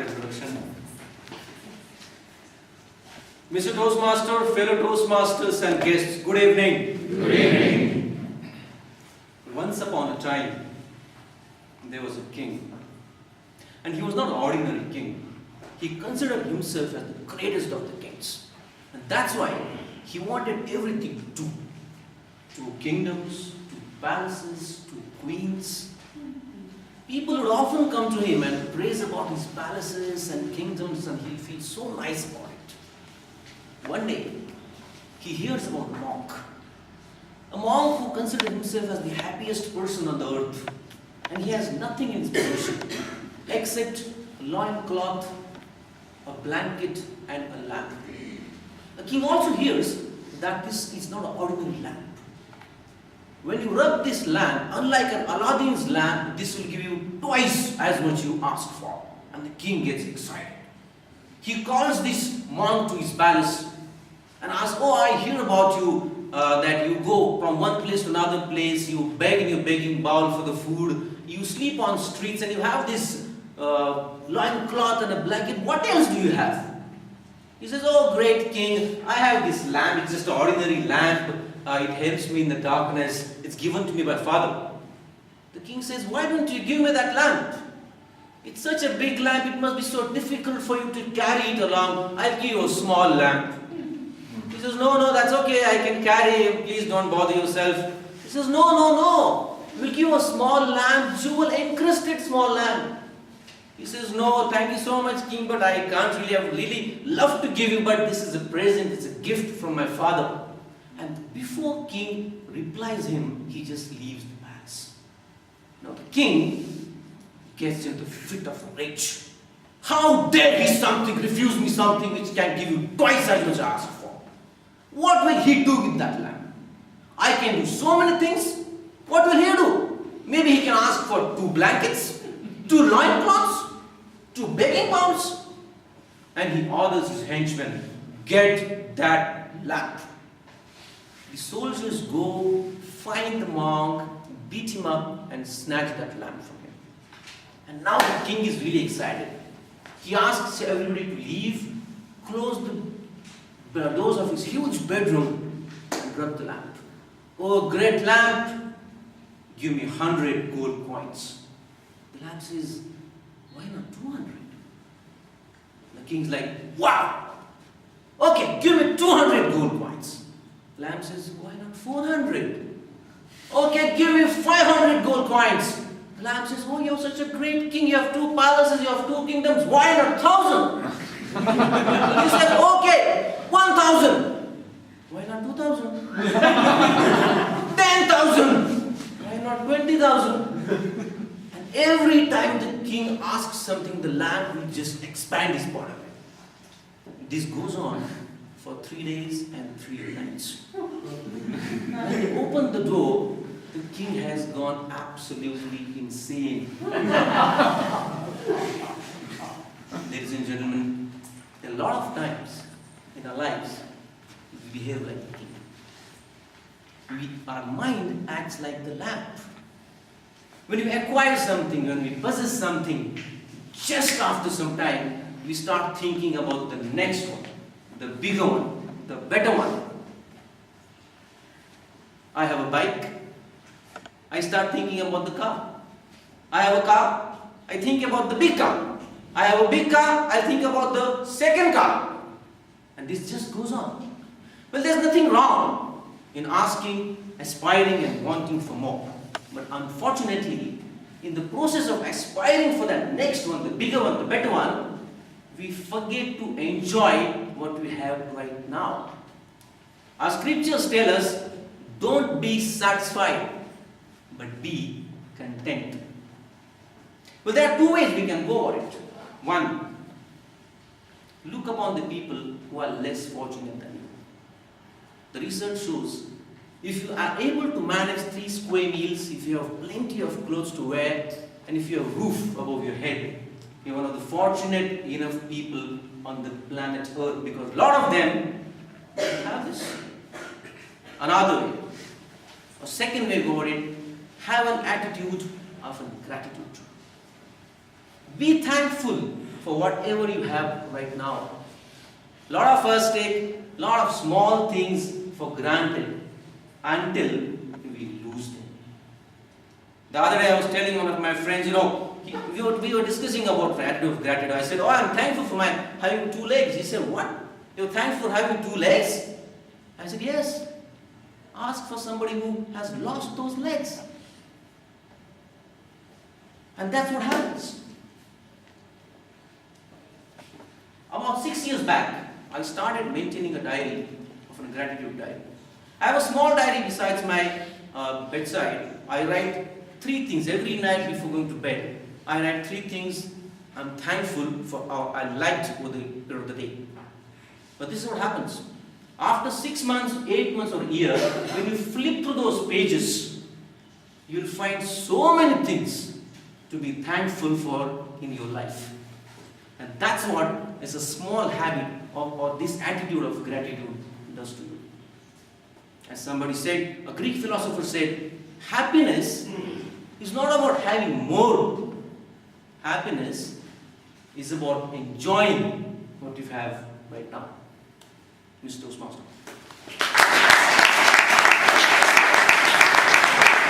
the introduction. Mr. Toastmaster, fellow Toastmasters and guests, good evening. Good evening. Once upon a time, there was a king. And he was not an ordinary king. He considered himself as the greatest of the kings. And that's why he wanted everything to do. To kingdoms, to palaces, to queens. People would often come to him and praise about his palaces and kingdoms, and he'll feel so nice about it. One day, he hears about a monk. A monk who considered himself as the happiest person on the earth. And he has nothing in his possession except a loincloth, a blanket, and a lamp. The king also hears that this is not an ordinary lamp. When you rub this lamp, unlike an Aladdin's lamp, this will give you twice as much you asked for. And the king gets excited. He calls this monk to his palace and asks, "Oh, I hear about you, that you go from one place to another place, you beg in your begging bowl for the food, you sleep on streets, and you have this loincloth and a blanket. What else do you have?" He says, "Oh, great king, I have this lamp. It's just an ordinary lamp. It helps me in the darkness. It's given to me by father." The king says, "Why don't you give me that lamp? It's such a big lamp, it must be so difficult for you to carry it along. I'll give you a small lamp." He says, No, that's okay, I can carry it. Please don't bother yourself." He says, No. We'll give you a small lamp, jewel encrusted small lamp. He says, "No, thank you so much, king, but I can't really, I would really love to give you, but this is a present, it's a gift from my father." And before king replies him, he just leaves the palace. Now the king gets into a fit of rage. How dare he refuse me something which can give you twice as much I asked for? What will he do with that lamp? I can do so many things. What will he do? Maybe he can ask for 2 blankets, 2 loincloths, 2 begging bowls. And he orders his henchmen, "Get that lamp." The soldiers go, find the monk, beat him up, and snatch that lamp from him. And now the king is really excited. He asks everybody to leave, close the doors of his huge bedroom, and rub the lamp. "Oh, great lamp, give me 100 gold coins." The lamp says, "Why not 200? The king's like, "Wow! Okay, give me 200 gold coins." The lamp says, "Why not 400? Okay, give me 500 gold coins." The lamp says, "Oh, you're such a great king, you have 2 palaces, you have 2 kingdoms, why not 1,000? He says, "Okay, 1,000. Why not 2,000? 10,000. Why not 20,000? And every time the king asks something, the lamp will just expand his bottom. This goes on for 3 days and 3 nights. When they open the door, the king has gone absolutely insane. Ladies and gentlemen, a lot of times in our lives, we behave like the king. Our mind acts like the lamp. When we acquire something, when we possess something, just after some time, we start thinking about the next one, the bigger one, the better one. I have a bike, I start thinking about the car. I have a car, I think about the big car. I have a big car, I think about the second car. And this just goes on. Well, there's nothing wrong in asking, aspiring, and wanting for more. But unfortunately, in the process of aspiring for that next one, the bigger one, the better one, we forget to enjoy what we have right now. Our scriptures tell us, don't be satisfied, but be content. Well, there are 2 ways we can go about it. One, look upon the people who are less fortunate than you. The research shows, if you are able to manage 3 square meals, if you have plenty of clothes to wear, and if you have a roof above your head, you're one of the fortunate enough people on the planet Earth, because a lot of them have this. Another way, a second way about it, have an attitude of gratitude. Be thankful for whatever you have right now. A lot of us take a lot of small things for granted until we lose them. The other day I was telling one of my friends, we were discussing about attitude of gratitude. I said, oh, I'm thankful for having 2 legs. He said, what? You're thankful for having 2 legs? I said, yes. Ask for somebody who has lost those legs. And that's what happens. About 6 years back, I started maintaining a diary of a gratitude diary. I have a small diary besides my bedside. I write 3 things every night before going to bed. I write 3 things I'm thankful for or I liked over the period of the day. But this is what happens. After 6 months, 8 months or a year, when you flip through those pages, you'll find so many things to be thankful for in your life. And that's what is a small habit or this attitude of gratitude does to you. As somebody said, a Greek philosopher said, happiness is not about having more. Happiness is about enjoying what you have right now. Mr. Usman.